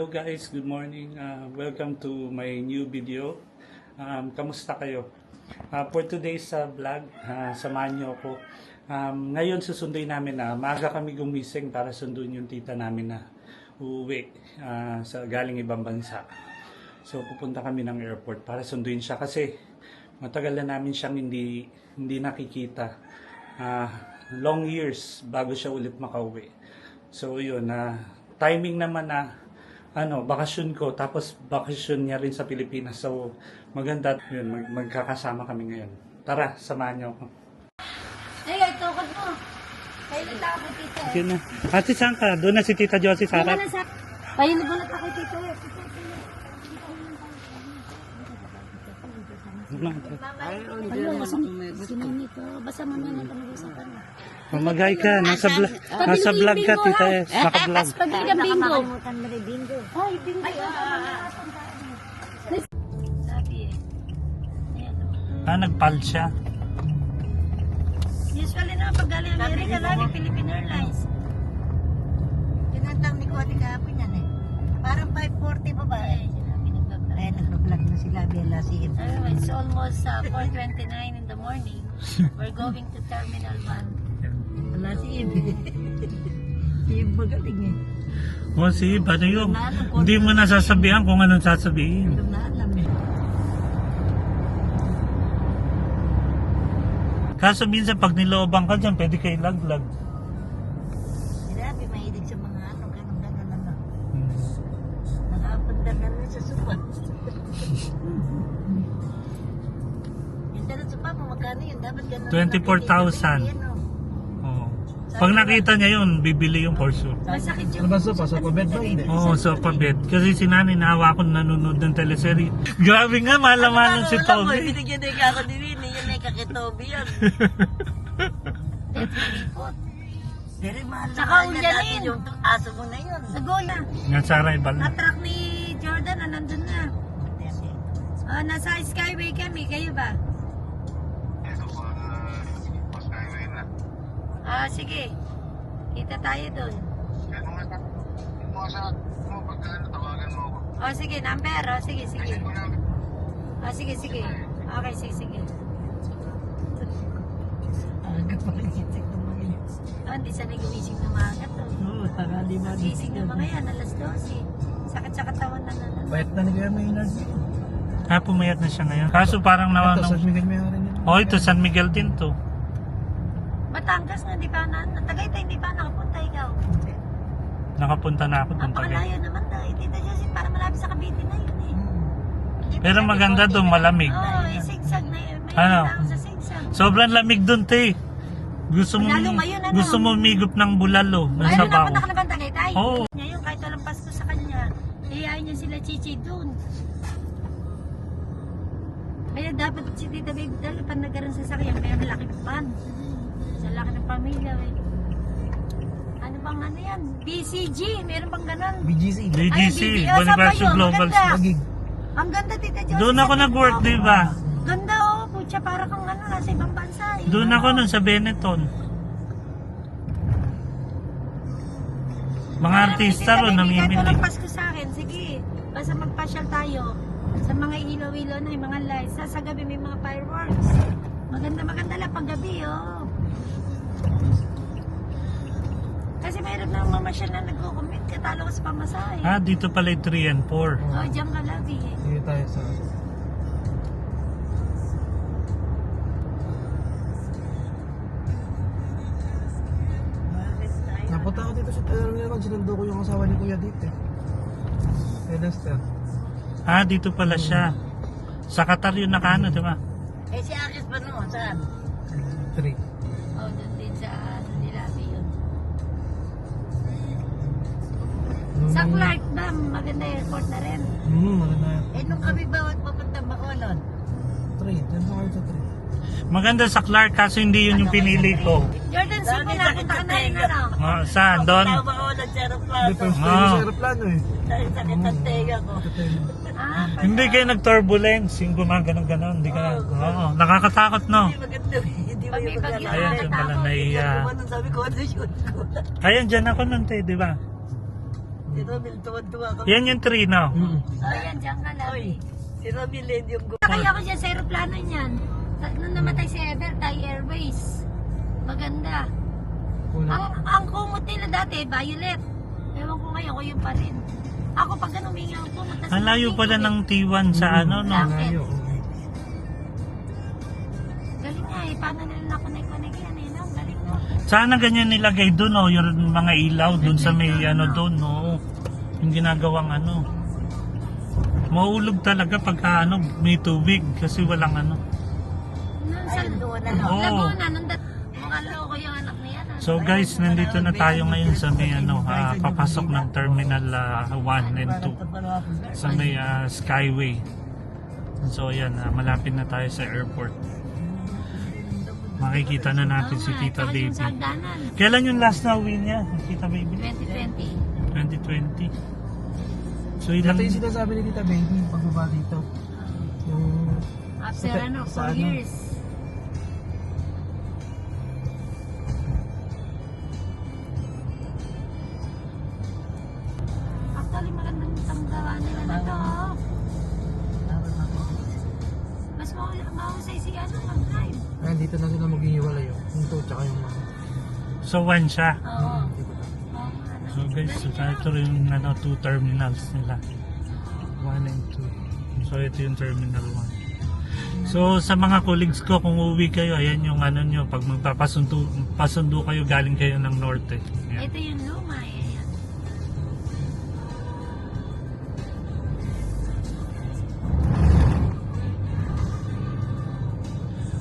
Hello guys, good morning. Welcome to my new video. Kamusta kayo? For today's vlog, samahan niyo ako. Ngayon susunduin namin na maaga kami gumising para sunduin yung tita namin na uuwi sa galing ibang bansa. So pupunta kami ng airport para sunduin siya kasi matagal na namin siyang hindi nakikita. Long years bago siya ulit makauwi. So yun, timing naman na bakasyon ko, tapos bakasyon niya rin sa Pilipinas. So, maganda yun, magkakasama kami ngayon. Tara, samahan niyo ako. Ay, tukod mo. Kailin lang ako, tita. Yun na. Ate, saan ka? Doon na si Tita Josie Sarap. Kailin mo na ako, tita. Basta mamaya na pag-usapan mo. Mamagay ka, nasa vlog ka, Tita S. Naka-vlog. Pag-ibig ang bingo. Nakalimutan mo rin bingo. Ay, bingo. Sabi eh. Nagpal siya. Usually na, pag galing Amerika, lagi Philippine Airlines. Tinatang ni Cody kahapon yan eh. Parang 5:40 pa ba eh. Ay, nag-vlog na sila, Bella Sim. It's almost 4:29 in the morning. We're going to Terminal 1. Wala si Ib. Si Ib magaling eh. O, si Iba na yun. Hindi mo nasasabihan kung anong sasabihin. Alam na alam eh. Kaso minsan pag nilooban ka dyan, pwede kayo laglag. Sinabi, mahilig sa mga ganun. Nakapunta na rin sa supa. Yung dala supa mo, magkano yun? Dapat ganun. 24,000. Pag nakita niya yun, bibili yung for sure. Masakit yung... Ano ba sa pabed ba? Hindi. Oo, so pabed. Kasi si nanay nahawa ko nanonood ng teleserye. Grabe nga, malamanan si Toby. Binigyan na ako din yun. Yan ay kakitobi yan. Very mahal. Tsaka ulyanin. Yung aso mo na yun. Nagola. Nasa arrival. Na-truck ni Jordan na nandun na. Nasa Skyway kami. Kayo ba? Sige. Kita tayo doon. Sige, number. Sige. Sige. Okay, sige. Aga pa nagising ng mga yan. Hindi sanay gumising ng mga to. Oo, tangali ba? Gising ng mga yan, alas 12. Sakit sa katawan na nanan. Bayat na ni Kuya Maynard. Pumayat na siya ngayon. Kaso parang Ito, San Miguel may rin yun. ito San Miguel din to. Batangas nga, di pa na. Tagaytay, hindi pa nakapunta ikaw. Nakapunta na ako doon tagay. Napakalayo naman daw. Tita Josie, para malapit sa Cavite na yun eh. Pero maganda doon, malamig. Sigsag na yun. May Ano? tao sa sigsag. Sobrang lamig doon, te. Gusto mo Lalo ngayon, ano? gusto mo umigop ng bulalo, ng Ay, sabaw. napunta ka na ba ang Tagaytay? Oo. Ngayon, kahit walang Pasko sa kanya, iyayin niya sila Chichi doon. Kaya dapat si Tita Baby dahil pag nagkaroon sa sakyan, may malaking pan. Sa laki ng pamilya eh. Ano bang ano yan? BCG, meron bang ganon? BGC. BGC, Ay, Bonifacio saan ba yun? Global Maganda. School. Magig. Ang ganda, Tita Josie. Doon ako sa nag-work, TikTok. di ba? Ganda putya, para kang ano, nasa ibang bansa eh. Doon ako nun sa Benetton. Mga artista ron Kahit namimili. walang Pasko sa akin, sige. Basta magpasyal tayo sa mga ilaw-ilaw na yung mga lights. Sa gabi may mga fireworks. Maganda lang pag gabi, oh. Kasi mayroon na mamasyal na nagko-commit. Katalo ko sa pamasahe. Dito pala yung 3 and 4. Oh, diyan ka labi eh. Dito tayo sa... Napunta ako dito sa terminal. Sinundo ko yung asawa ni Kuya dito eh. Lester. Dito pala siya. Sa Qatar yun nakano, di ba? Eh si Akis pa no? Saan? 3. Oh, doon din sa nilabi yun. Sa Clark ba? Maganda airport na rin. Maganda yan. Eh nung kami bawat papunta Bacolod? 3. Diyan sa kayo sa 3. Maganda sa Clark kaso hindi yun yung pinili ko. Jordan, sige na. Punta ka na rin ano? Saan? Doon? Bacolod sa Hindi, aeroplano. first time sa aeroplano eh. Dahil sakit ang tega ko. Hindi kayo nag-turbulence. Yung gumagano'n-ganon. Hindi ka Oo. Nakakatakot, no? Maganda. Hindi mo yung maganda. Ayan, siya pala naiya. Sabi ko, ano shoot ko? Ayan, dyan ako nun, te, di ba? Si Romil, tuwan-tuwa kami. Yan yung tree, no? Ayan, dyan ka lang. Si Romil, yung Nakaya ko siya sa aeroplano niyan. Nung namatay si Ever, Thai Airways. Maganda. Ang kumot nila dati, violet. Ewan ko ngayon, ko yun pa rin. Ako pag ganun humingi ang kumot. Ang layo pala ng T1 sa ano, no? Layo. Galing nga eh. Paano nila nakonek-konek yan eh, no? Galing mo. Sana ganyan nilagay doon, no? Yung mga ilaw doon sa may ano doon, no? Yung ginagawang ano. Mauulog talaga pagka ano, may tubig kasi walang ano. Sa Laguna, Oo. Laguna, nung mukhang loko yung anak niya. So guys, nandito na tayo ngayon sa may ano, papasok ng Terminal 1 and 2 sa may Skyway. So ayan, malapit na tayo sa airport. Makikita na natin si Tita Baby. Kailan yung last na uwi niya, Tita Baby? 2020. 2020. So ilang... Ito yung sinasabi ni Tita Baby, pagbaba dito. Yung... After ano, 4 sa years. Actually, magandang tanggawa nila na to. Oh. Mas mahusay si ano, mag-drive. Ayan, dito na sila maghihiwalay yun. Yung 2 tsaka yung mga... So one siya. Oo. Dito na. So guys, so ito yung ano, 2 terminals nila. 1 and 2. So ito yung terminal 1. So sa mga colleagues ko, kung uuwi kayo, ayan yung ano nyo, pag pasundo kayo, galing kayo ng norte. Ayan. Ito yung luma eh. Ayan.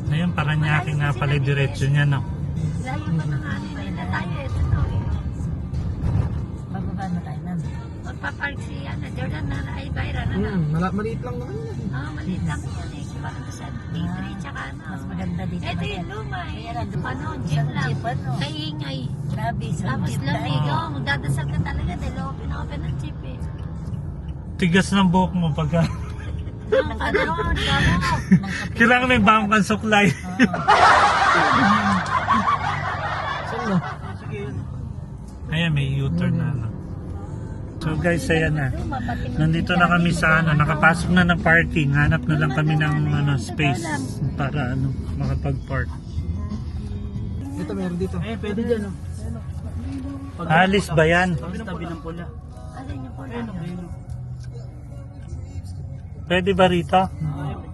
Ngayon, Paranaque nga pala yung diretso niya, no? Layo pa ng ano, hindi na tayo. Ito to eh. Bababa na tayo na. Magpapark si ano, Jordan na ay Byron. Ano? Maliit lang naman yan. Maliit lang yan eh. Parang sa D3 tsaka ano. Mas maganda dito. Ito yung luma eh. Ano, jeep lang. Kaingay. Tapos lamig. Oo, magdadasal ka talaga dahil open ang jeep eh. Tigas ng buhok mo pagka... Ano, Kailangan may bagong kang suklay. Saan na? Ayan, may U-turn na. No? So guys, ayan na. Nandito na kami sa ano, nakapasok na ng parking. Hanap na lang kami ng ano, space para ano, makapag-park. Ito, meron dito. Pwede dyan, no? Alis ba yan? Tabi ng pula. Alin yung pula? Pwede ba rito? Ayun,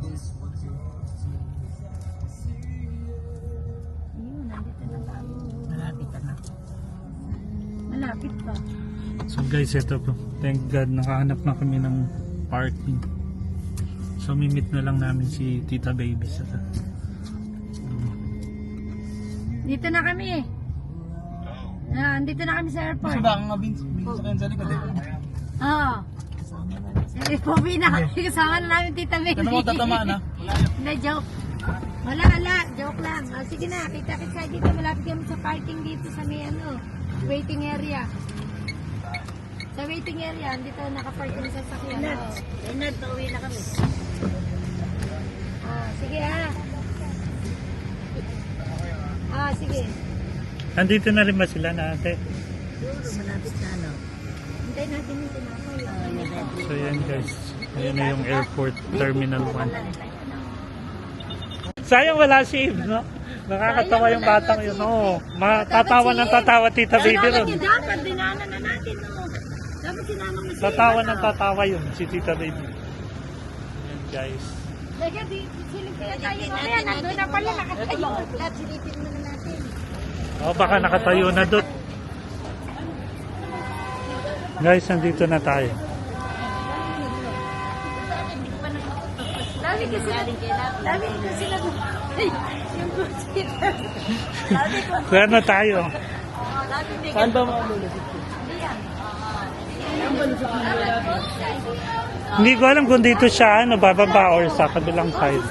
nandito na tayo. Malapit na. Malapit pa. So guys, ito po. Thank God, nakahanap na kami ng parking. So mimit na lang namin si Tita Baby sa Dito na kami. Andito na kami sa airport. Baka nga, Vince. May sasakyan sa likod eh. Oo. Sabi po, kasama na namin Tita Baby. Ano mo tatamaan ha? Hindi, joke. Wala. Joke lang. Sige na, kita-kit sa dito. Malapit kami sa parking dito sa may ano, waiting area. Sa waiting area, dito nakapark yung sasakyan. Inad, pauwi na kami. Sige sige. Andito na rin ba sila na ate? Malapit na ano. Hintayin natin yung tinapay. So yan guys, ayan na yung airport terminal 1. Sayang wala si Eve, no? Nakakatawa yung batang yun, no? Tatawa ng tatawa Tita Baby ron. Dapat dinanan na natin, no? Dapat sinama mo siya. Tatawa ng tatawa yun, si Tita Baby. Ayan guys. Lagyan, silip kaya tayo mamaya. Nandun na pala, nakatayo. Lahat silipin mo na natin. O baka nakatayo na doon. Guys, nandito na tayo. Lagi kasi sila yung computer. Kaya na tayo. Saan ba mamulit? Hindi ko alam kung dito siya, ano, bababa or sa kabilang side.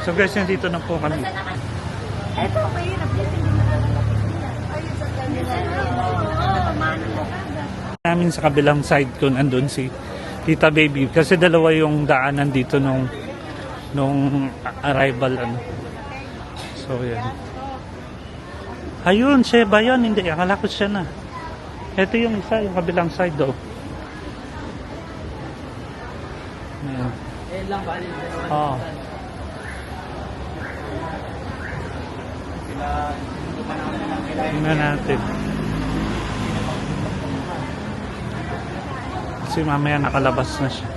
So guys, nandito na po kami. Ito, mahirap dito. Hindi malalapit nila. Ayun sa kanila. Oo, manang mo kagad. Namin sa kabilang side ko nandun si Tita Baby kasi dalawa yung daanan dito nung arrival ano. So yan. Ayun, siya ba yun? Hindi, akala ko siya na. Ito yung isa, yung kabilang side daw. Ayan. Eh lang, bali. Oo. Tingnan natin. Kasi mamaya nakalabas na siya.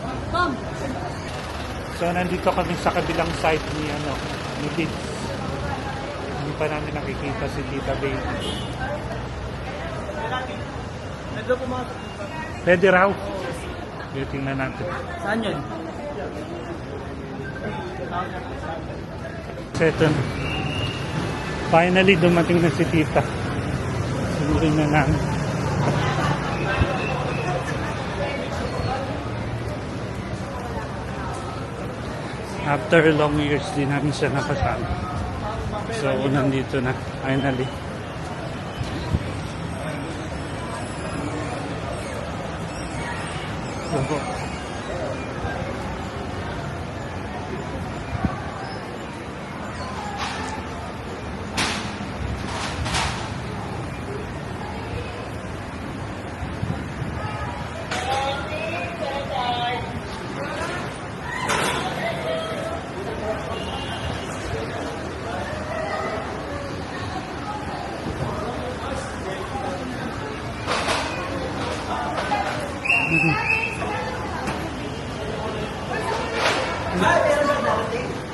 So nandito kami sa kabilang side ni Dids. Hindi pa namin nakikita si Tita Baby. Nagdo pumasok. Pwede raw. Okay, tingnan natin. Saan yun? So ito na. Finally dumating na si Tita. Sunduin na namin. After long years din namin siya nakasama. So nandito na. Finally. So,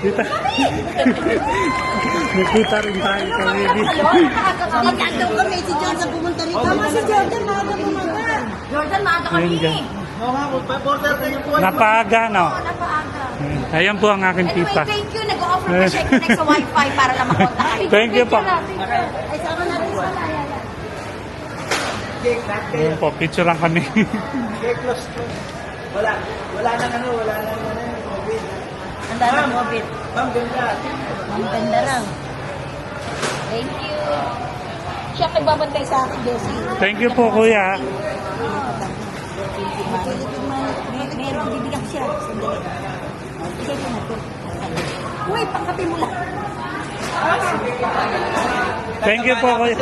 Tita. Nakita rin tayo kay Baby. Magkakaw kami si Jordan pumunta rito. Tama si Jordan, maaga pumunta. Jordan, maaga kami. Ayun dyan. Oo nga, porter kayo po. Napaaga, no? Napaaga. Ayan po ang aking Anyway, tita. thank you. Nag-offer pa siya connect sa wifi para lang makontak kami. Thank you po. Ay, sama natin sa layala. Cake, lahat kayo. Ayan po, picture lang kami. Cake close to. Wala nang COVID. Ang dami ng COVID. Ma'am, ganda. Ang ganda raw. Thank you. Siya nagbabantay sa akin, Bessie. Thank you po, kuya. Meron, bibigyan ko siya. Sandali. Bigay ko na ito. Uy, pangkape mo lang. Thank you po, kuya.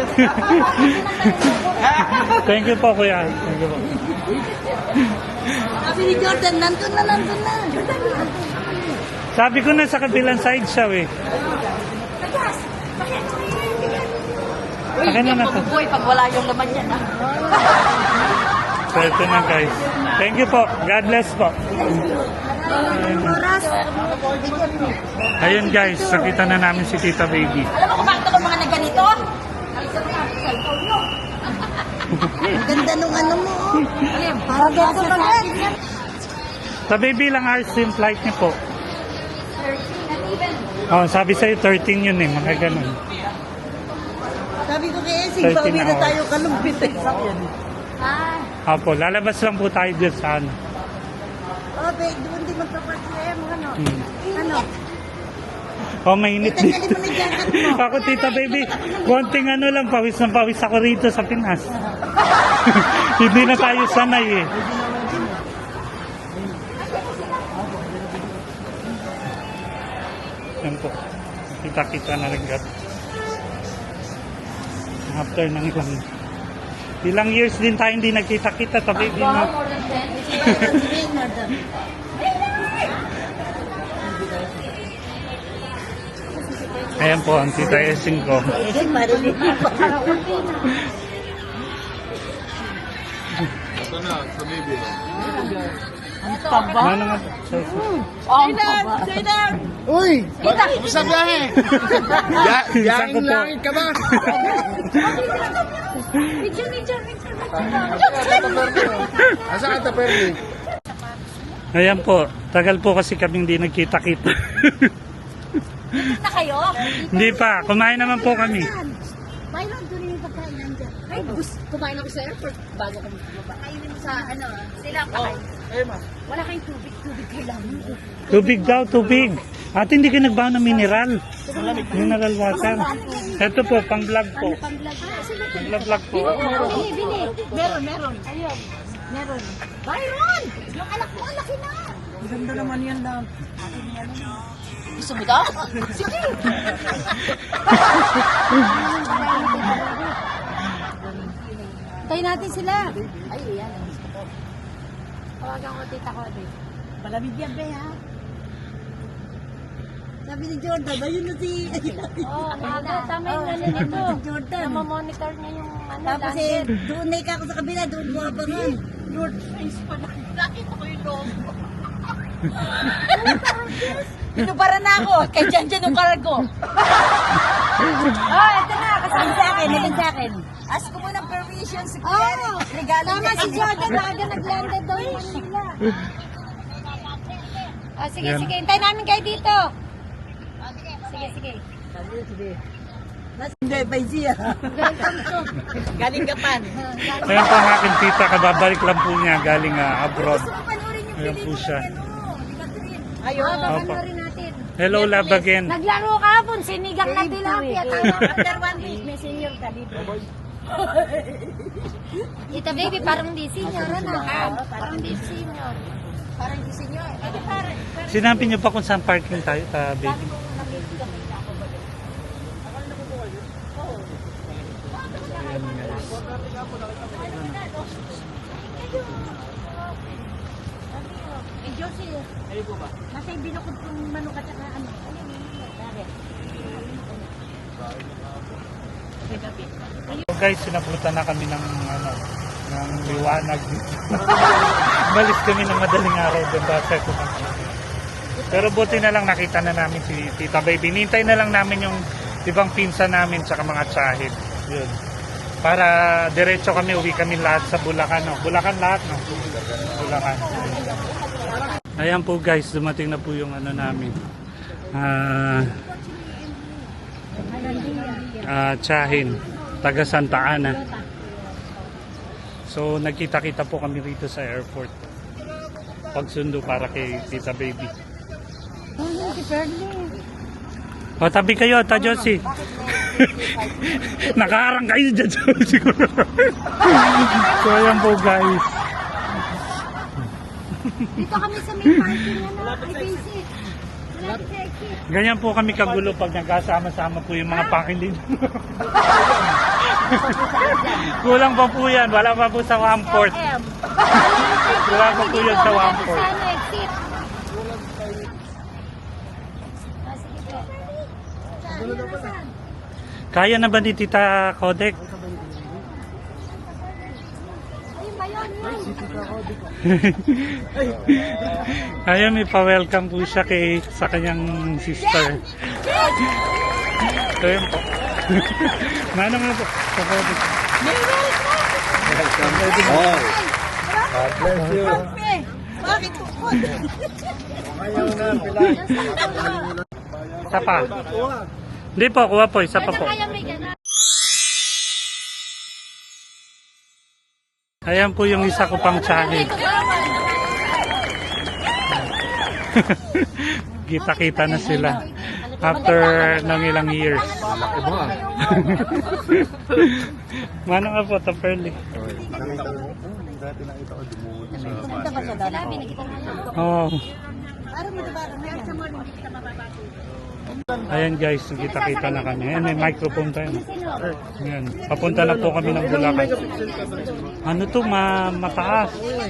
Thank you po, kuya. Thank you po. Sabi ni Jordan, nandun na. Sabi ko na sa kabilang side siya, eh. Uy, Akin na hindi na ako to. mabubuhay pag wala yung laman yan. So, ito na, guys. Thank you po. God bless po. Oras. Ayun, guys. Nakita na namin si Tita Baby. Alam mo kung bakit ako mga nagganito? Ang ganda nung ano mo. Parang ganda sa akin. Sa Baby lang hours yung flight niyo po. Oh, sabi sa'yo 13 yun eh. Mga ganun. Sabi ko kay Esing, 13 pauwi na hours. tayo kalumpit eh. Opo, lalabas lang po tayo dyan sa ano. Oh, babe, doon din magpapasyem. Ano? Hmm. Ano? Oh, mainit Tanggalin dito. mo na yung jacket mo. Ako, Tita Baby, konting ano lang, pawis na pawis ako rito sa Pinas. Hindi na tayo sanay eh. Yan po. Kita-kita na rin gat. After ng ilang years din tayo hindi nagkita-kita, ta Baby. No? More than 10. Madam. Ayan po, ang Tita Esing ko. Esing, marinig mo pa. Ito na, sa baby. Ang taba. Ano nga? Ang taba. Uy! Kumusta biyahe? Biyaheng po? langit ka ba? Picture. Asa ka taperli? Ayan po, tagal po kasi kaming hindi nagkita-kita. Na kayo? Hindi pa, kumain naman po kami. Mayroon doon yung pagkain nandiyan. Ay, kumain ako sa airport bago kami bumaba. Kainin mo sa ano, sila pakain. Wala kayong tubig kailangan. Tubig daw, tubig. At hindi ka nagbaon ng mineral. Mineral water. Ito po, pang-vlog po. Pang-vlog. Pang-vlog po. Bili. Meron. Ayun. Meron. Byron! Yung anak mo, ang laki na. Ganda naman yan lang. Gusto mo daw? Sige. Tayo natin sila. Ay, yan. Tawagan ko tita ko. Palamig yan, be, ha? Sabi ni Jordan, ayun na si... Tama yung ganun ito. Si Jordan. Namamonitor niya yung ano, Tapos landed. doon na ako sa kabila, doon mo abangan. Lord, face pa na. Nakita ko yung logo. Binubara na ako, kay Janjan yung cargo. Ito na, kasama sa akin, naging sa akin. Ask ko muna ng permission sa kuya. Regalo Tama niya. si Jordan, maaga nag-landed daw yung Manila. Sige, Yan. sige. Hintayin namin kayo dito. Sige, sige. Hindi, Paisiya. Welcome to. Galing Gapan. Ayan po ang aking tita, kababalik lang po niya galing abroad. Gusto ko panoorin yung Ayan po siya. di ba, Trin? Ayun. Opo. Papanoorin natin. Hello, love again. Naglaro kahapon, sinigang na tilapia. After 1 week, may senior ka dito. Ito baby, parang di senior. Ano? Parang di senior. Parang di senior. Ito parang. Sinabi niyo pa kung saan parking tayo, baby? Sabi ko nag-baby kami na ako. Eh, Josie. Ayun po ba? Nasa yung binukod kong manok at saka ano. Bakit? So guys, sinabutan na kami ng liwanag. Balis kami ng madaling araw doon sa Kupan. Pero buti na lang nakita na namin si Tita Baby. Nintay na lang namin yung ibang pinsa namin tsaka mga tsahid. Yun. Para diretso kami, uwi kami lahat sa Bulacan. No? Bulacan lahat, no? Bulacan. Ayan po guys, dumating na po yung ano namin. Tsahin, taga Santa Ana. So nagkita-kita po kami rito sa airport. Pagsundo para kay Tita Baby. Si Fernie. O tabi kayo, Ta Josie. Nakaharang kayo dyan siguro. So ayan po guys. Dito kami sa main parking ano, ay basic. Malapit sa exit. Ganyan po kami kagulo pag nagkasama-sama po yung mga pakilig. Kulang pa po yan. Wala pa po sa 1/4. Wala pa po yan sa 1/4. Sa ano, exit. Sige po. Kaya na ba ni Tita Kodek? Ayun ba yun? Ayun, may pa-welcome po siya sa kanyang sister. So yun po. Manong nga po. Sa Kodek. Oh. God bless you. Bakit tukod? Ayaw na, pilay. Isa pa. Hindi po, kuha po. Isa pa po. Kaya may ganun. Ayan po yung isa ko pang tsahin. Kita-kita na sila. After ng ilang years. Mano nga po, Taperli. Dati nakita ko dumuhod sa Labi, nakita mo yun. Oh. Parang mo diba? Meron sa morning, hindi ka mababago. Ayan guys, kita-kita na kami. Ayan, may microphone tayo. Ayan, papunta na po kami ng Bulacan. Ano to, mataas. Oh.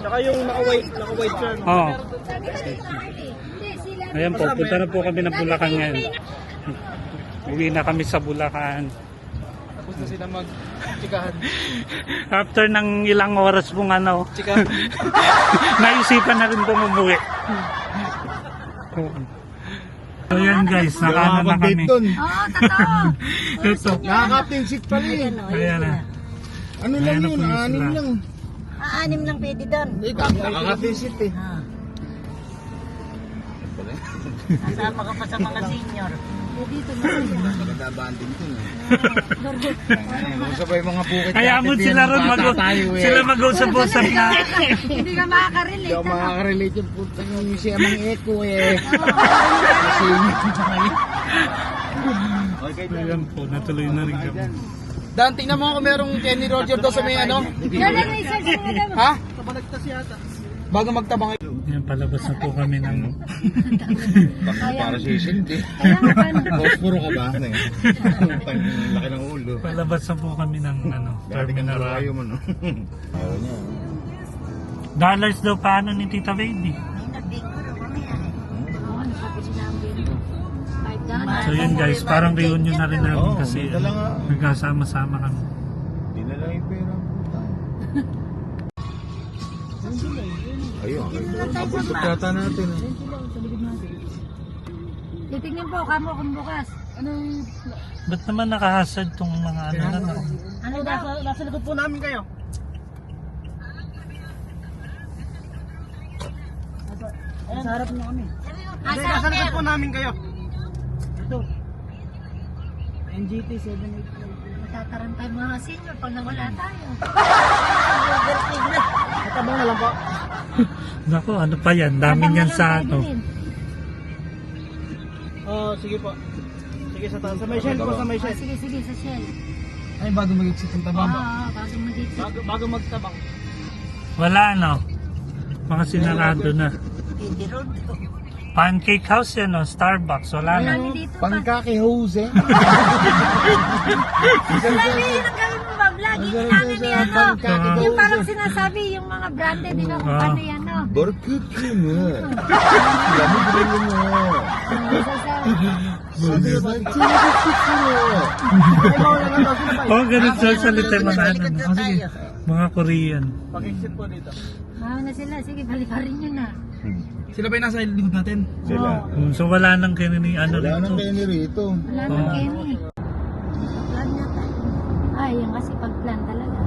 Tsaka yung naka-white siya. Oh. Ayan po, punta na po kami ng Bulacan ngayon. Uwi na kami sa Bulacan. Tapos na sila mag-chikahan. After ng ilang oras pong ano, Chikahan. naisipan na rin pong umuwi. Ayan guys, nakano na kami. Oo, totoo. Ito. Nakaka-captain seat pala eh. Ayan na. Ano lang Ayan na yun? po yung Anim sila. lang. Anim lang pwede doon. Nakaka-captain seat eh. Kasama ka pa sa mga senior. Maganda banding ko eh. Sabay mga bukit. Kaya mo sila ron sila mag-usap-usap na. Hindi ka makaka-relate. Hindi ako makaka-relate yung puta yung si Amang Eko eh. Ayan po, natuloy na rin kami. Dan, tingnan mo kung merong Kenny Roger daw sa may ano. Jordan, may search mo daw. Ha? Bago magtabang. Ayan, palabas na po kami ng... Para si Cindy. Kaya nga paano? Puro ka ba? Laki ng ulo. Palabas na po kami ng Galing ang terminal. marayo mo no. Dollars daw paano ni Tita Baby. May nagbingko na kami Oo, nasabi sila ang bingo. $5. So yun guys, parang reunion na rin namin Oo, kasi dito lang, ah. nagkasama-sama kami. Hindi na lang yung pera. Ayun, Abot yata natin. Titignan po, kamo kung bukas. Ba't naman nakahasad tong mga ano na no? Ano daw? Nasa likod po namin kayo. Sa harap niyo kami. Nasa likod po namin kayo. Ito. NGT 785. Matatarantay mga senior pag nawala tayo. Matabang na lang po. Naku, ano pa yan? Dami yan sa ano. Sige po. Sige sa taas. Sa may shell po, sa may shell. Sige, sige, sa Shell. Ay, bago mag-exit ang tabang. Bago mo dito. Bago magtabang. Wala no? Mga sinarado na. Hindi road. Pancake House yan no? Starbucks, wala na. Marami dito. Pangkaki hose eh. Lagi yun ang gawin mo ba? Vlog. Hindi namin ni ano. Yung parang sinasabi, yung mga branded, di ba kung paano yan, no? Barkaki mo. Lamig rin mo. Oh, ganun sa salita mga ano. Sige. Mga Korean. Pag-exit po dito. Mahaw na sila. Sige, balikarin nyo na. Sila ba yung nasa likod natin? Sila. So wala nang kinini ano Wala nang rito. kayo ni Rito. Wala nang Kenny. Plan na tayo. Ay, yan kasi pag-plan talaga.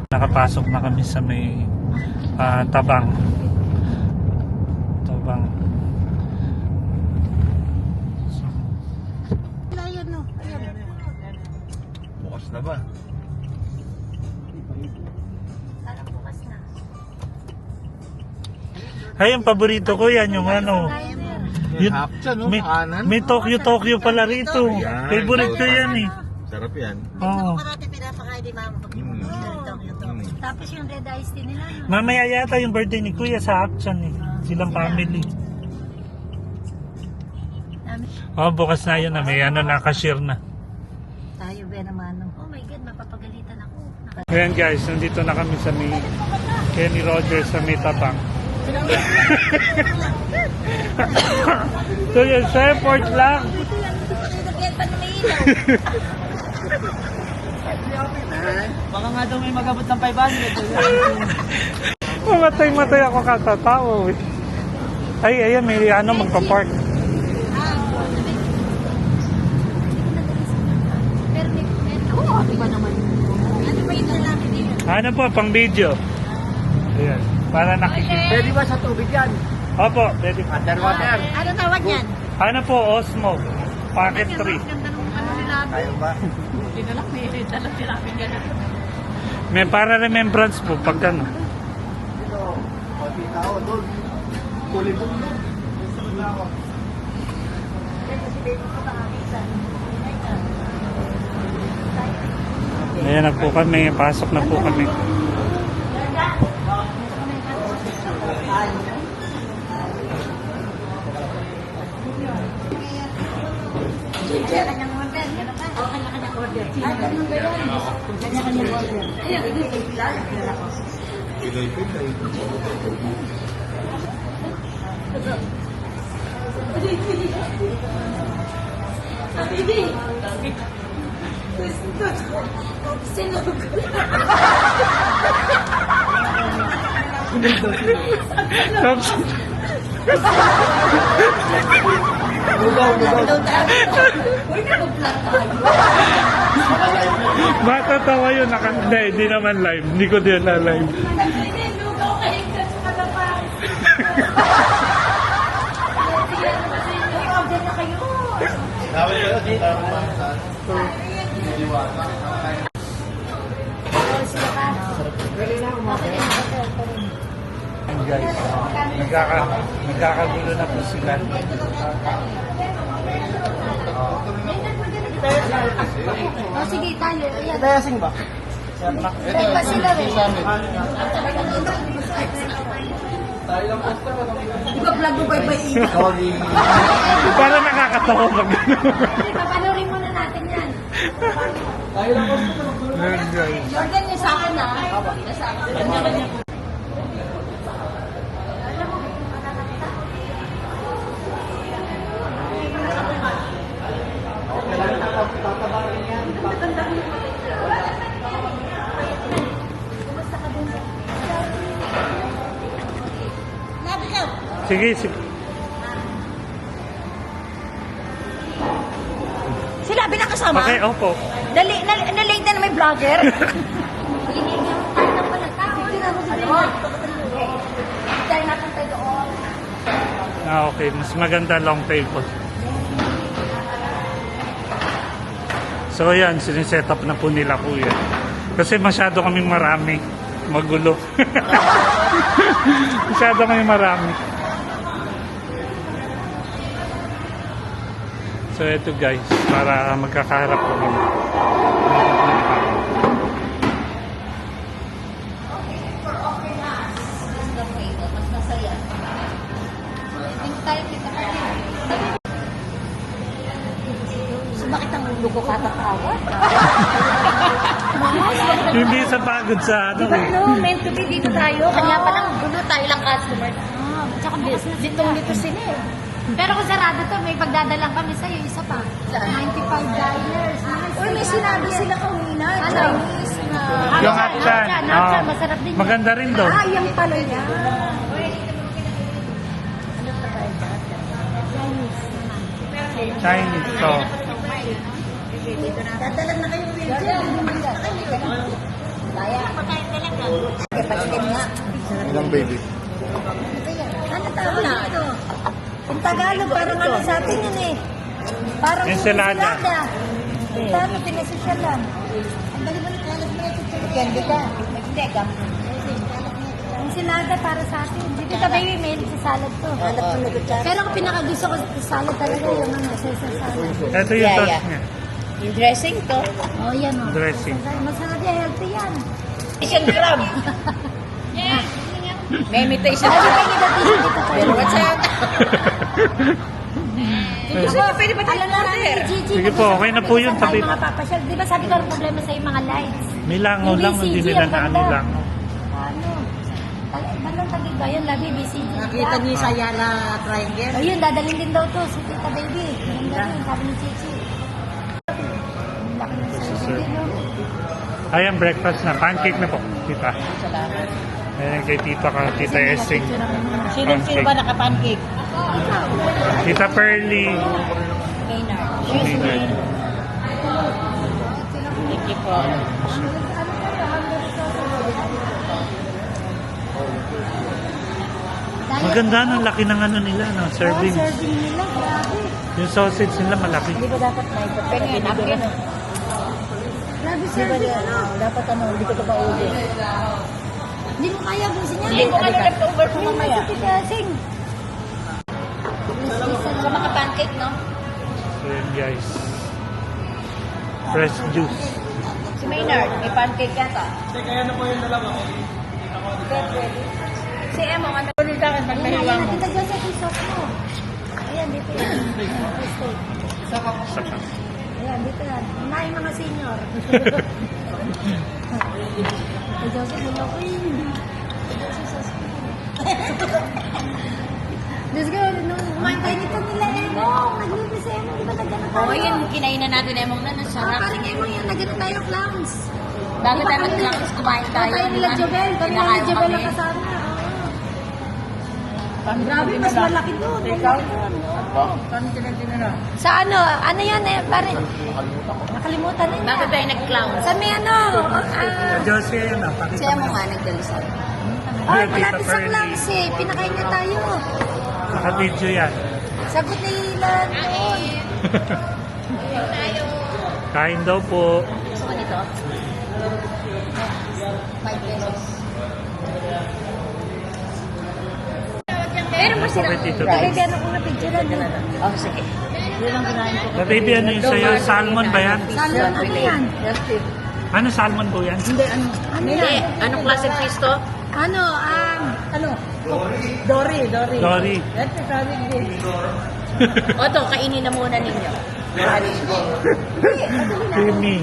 Nakapasok na kami sa may tabang. Tabang. Wala yan, no? Ayan. Bukas na ba? Parang bukas na. Ay, yung paborito ko yan, yung ano. Yun, Hapcha no? may, Kanan. may Tokyo pala rito. Yan. Favorite ko yan eh. Sarap yan. Oo. Parati pinapakain ni Mama pag Tapos yung red iced tea nila, no? Mamaya yata yung birthday ni Kuya sa Hapchan eh. Silang family. Oh, bukas na yun na. May ano na, cashier na. Tayo ba naman, no? Oh my God, mapapagalitan ako. Ayan guys, nandito na kami sa may Kenny Rogers sa may tabang. So yun, sa airport lang. Baka nga daw may magabot ng 500. Mamatay ako katatawa eh. Ay, ayan, may ano, magpa-park. Pero oo, di ba naman? Ano ba yung lalaki dito? Ano po, pang video. Ayan, para nakikita. Pwede ba sa tubig yan? Opo, pwede po. Underwater. Ano tawag yan? Ano po, Osmo. Packet 3. Ganda nung ano nila. Tayo ba? Dalag sinabi ganun. May para remembrance po pag ano. Ayan na po kami, pasok na po kami. Kanya-kanyang order. Gano'n ba? Oo, kanya-kanyang order. Ah, ganun ba yan? Kanya-kanyang order. Ayun, Pilay-pilay. Tapos, matatawa yun. Hindi naman live. Hindi ko din na live. Guys, nagkakagulo na po sila. Oh, sige, tayo. Ayan. Tayasing ba? Tayo ba sila rin? Di ba vlog mo ba iba Sorry. Para nakakatawa pag Sige, papanurin muna natin yan. Ayan guys. Jordan, yung sa akin na. Sa akin. Sige, sige. Sila, binakasama? Okay, opo. Dali, na-late na may vlogger. Dahil natin tayo doon. Okay. Mas maganda long tail po. So, yan. Siniset up na po nila, kuya. Kasi masyado kaming marami. Magulo. Masyado kaming marami. So, ito guys. Para magkakaharap po kami. Mas masaya. Tayo kita pa rin. So, bakit ang ulo ko katatawa? Hindi sa pagod sa ano. Diba no, meant to be dito tayo. Kanya pa lang gulo tayo lang customer. Tsaka bukas na dito sila eh. Pero kung sarado to, may pagdadalang kami sa'yo, isa pa. $95. Uy, may sinabi sila kanina. Chinese na. Yung Atchan. Atchan, masarap din. Maganda rin daw. Ah, yung pala yan. Chinese. So, Dadalan na kayo wheelchair. Kaya. Patayin talaga. Pachikin nga. Ilang baby? Ano tawag dito? Yung Tagalog, parang ano sa atin yun eh. Parang Ensalada. Paano, pinasosyalan? Ang bali-bali, kalat mo ito. Candy ka. Hindi, gam. Ensalada para sa atin. Dito ka baby, may sa salad to. Pero ang pinakagusto ko sa salad talaga yung ano, sa salad. ito yung toast niya. Yung dressing to. Oh, yan o. Dressing. Masarap yan, healthy yan. Asian crab. May imitation Ay, crab. kita dito kayo. Pero what's up? Gusto niyo pwede ba tayo Alam na order? namin, Gigi. Sige po, okay na po yun, Tayo tabi. mga papasyal. Di ba sabi ko ang problema sa yung mga lights? May langaw Yung lang, BCG, hindi nila ang na ano ganda. lang. Ano? Bandang tagig ba yun? Labi, BCG. Nakita niyo sa Yala Triangle? Ayun, dadalhin din daw to. Si Tita Baby. Ganda rin, sabi ni Chichi. Ang laki ng serving din, no? Ayan, breakfast na. Pancake na po, tita. Salamat. Ayan, kay tita ka, tita Esing. Sino ba naka-pancake? Tita Pearly. Maynard. Maynard. Thank you po. Maganda ng laki ng ano nila, no? Serving. Serving nila, grabe. Yung sausage nila malaki. Hindi ba dapat may pwede napkin? Grabe serving, ano? Dapat ano, hindi ko ito ba-order. Hindi mo kaya busin yan. Hindi ko ano leftover po mamaya. Si Tita Sing. Sa mga pancake, no? So yun guys. Fresh juice. Si Maynard, may pancake yata. Si Emo, ano ulit ka Ayan, magkahiwang mo? Tita Joseph, yung sauce mo. Ayan, dito yan. Steak. Saka. Ayan, dito yan. Unahin mga senior. Tita Joseph, wala ko yun. Diyos ko, nung kumain tayo nito nila Emong, naglibis si Emong, di ba nagano tayo? Oo, yun, kinainan natin Emong na, nasarap. Parang Emong yun, nagano tayo clowns. Bago tayo mag-clowns, kumain tayo. Tayo nila Jobel, kami nila Jobel ang kasama. Grabe, mas malaki doon. Sa ano yan eh, pare? Nakalimutan na niya. Bakit tayo nag-clowns? Sa may ano, Josie, yun na. Si Emong nga nagdalisal. ay, Tita malapit sa Pearly. clowns eh. Pinakain niya tayo. Naka-video yan. Sagot nila doon. Kain daw po. Gusto ko nito? 5 pesos. Meron ba silang Okay, Tito rice? Baby, ano kung napicturean niya? Oh, sige. Yun ang kinain ko. The baby, ano yun sa'yo? Salmon ba yan? Salmon, ano yan? Ano salmon po yan? Ano Hindi. yan? Anong klaseng fish to? Ano, Dory. Dory. O to, kainin na muna ninyo.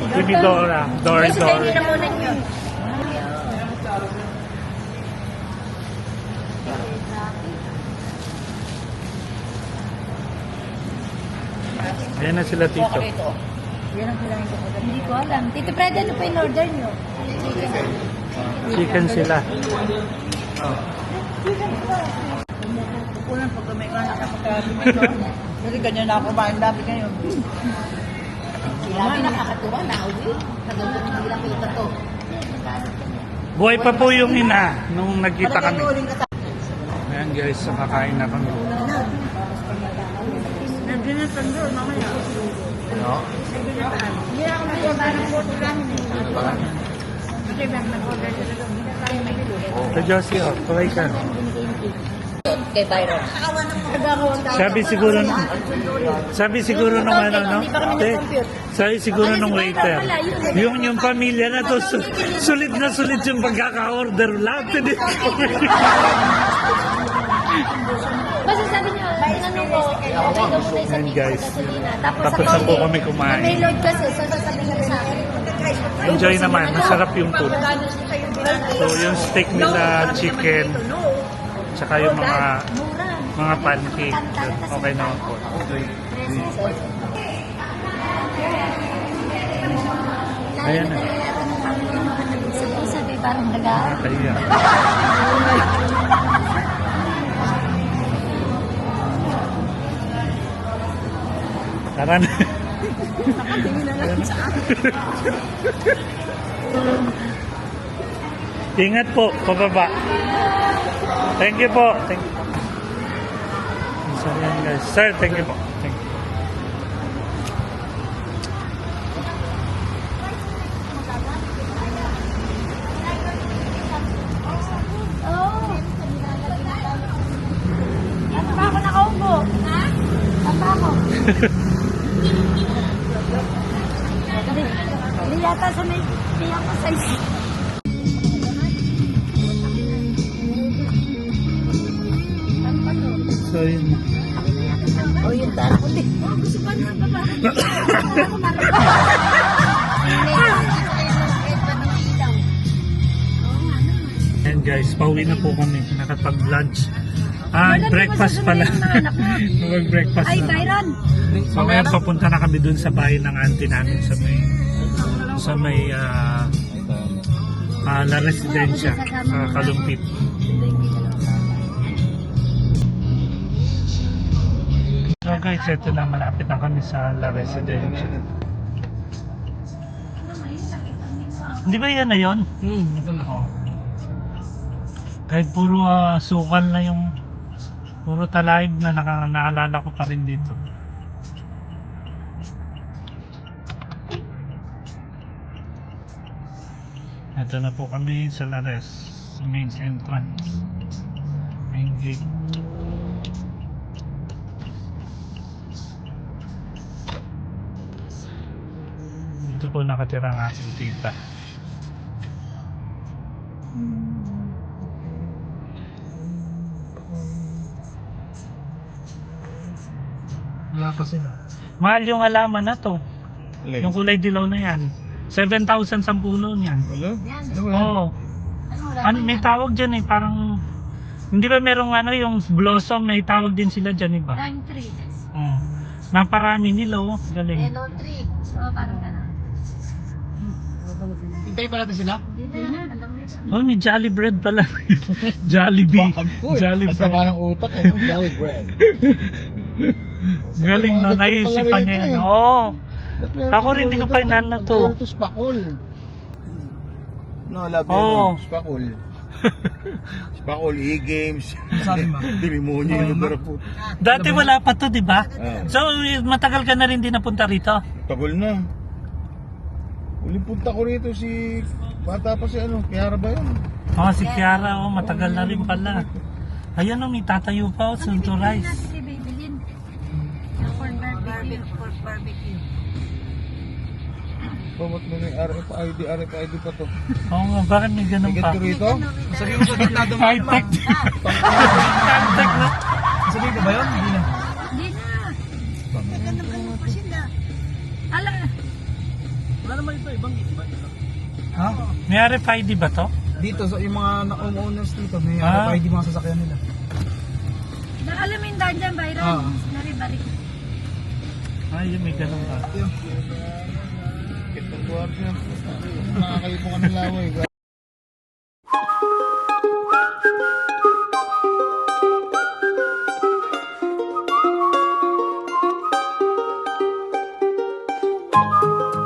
Kimi Dora. Dory, Kasi Dory. kainin na muna ninyo. Ayan na sila, Tito. Okay, ito. Yan ang kinain ko. Hindi ko alam. Tito Fred, ano pa in order niyo? Chicken sila. ko na pag may anak na pagkakabimento. Kasi ganyan na ako kumain dami ngayon. Sila nakakatuwa na uwi. Kaganda ng ilang kita to. Buhay pa po yung ina nung nagkita Parang kami. uling ka Ayan guys, so kakain na kami. Nagbinatan doon, mamaya. No? Hindi ako nag-order ng photo namin. Kasi nag-order sila doon. Hindi na tayo nag-order. So Josie, oh, tuloy ka. Kay Byron. Sabi siguro nung ano, no? Sabi siguro nung waiter. Yung pamilya na to, sulit na sulit yung pagkaka-order. Lahat din. Basta sabi niyo, tinanong ko, okay daw muna isang Ayan, libo guys. gasolina. Tapos na po kami kumain. May load kasi, so sasabihin niyo sa akin. Enjoy naman, masarap yung food. So yung steak nila, chicken, tsaka yung mga pancake. Okay naman po. Ayan na. Sabi parang daga. Kaya. Tara na. Ingat po, pababa. Thank you po. Thank you. So, yan guys. Sir, thank you po. Thank you. Oo. Ano ba ako nakaupo? Ha? Ano ba ako? Hindi yata sa may piyak ko size. So, yun. O yung tara ko din. Gusto pa na ba? And guys, pauwi na po kami. Nakapag-lunch. Breakfast pala. Mag-breakfast Ay, na. Byron. Mamaya papunta na kami dun sa bahay ng auntie namin sa may La Residencia sa Kalumpit. So guys, ito na, malapit na kami sa La Residencia. Hindi ba yan na yun? Oo. Kahit puro sukal na yung puro talayib na naalala ko pa rin dito. Ito na po kami sa Lares, main entrance, main gate. Dito po nakatira ang aking tita. Wala pa sila. Mahal yung halaman na to. Alin? Yung kulay dilaw na yan. 7,000 sa puno niyan. Wala? Oo. Ano, may tawag dyan eh, parang... Hindi ba merong ano, yung blossom, may tawag din sila dyan, iba? Lime tree. Oo. Naparami nila, oh. Galing. Yellow tree. So, parang gano'n. Hintayin pa natin sila? Hindi na, alam mo yun. Oh, may Jolly Bread pala. Jollibee. Jolly At saka Bread. ng utak eh. Jolly bread. Galing na, naisipan niya yan. Oo. Ako rin, hindi ko pa inana to. Ito spakul. No, love Oo. you. Spakul. Spakul, e-games. Sabi mo? Demonyo yung lugar po. Dati wala pa to, di ba? Ah. So, matagal ka na rin din napunta rito? Tagal na. Uling punta ko rito si... Bata pa si ano, Kiara ba yun? Oh, si Kiara, oh, matagal na rin pala. Ayan, oh, may tatayo pa, oh, Sunto Rice. Si Babylin. For barbecue. Pamot mo may RFID pa to. Oo nga, bakit may ganun May pa? ganito rito? Sabihin mo sa gitna dumaan High-tech. High-tech na. Sabihin ko ba yun? Hindi na. Hindi na. Alam, Wala naman ito, ibang iba. Ha? May RFID ba to? Dito, so yung mga owners dito, may Ah. RFID mga sasakyan nila. alam mo yung daan dyan, Byron? Ah. Nari-bari. Ay, may ganun pa. Kitang buwan siya. Nakakayo po kami laway.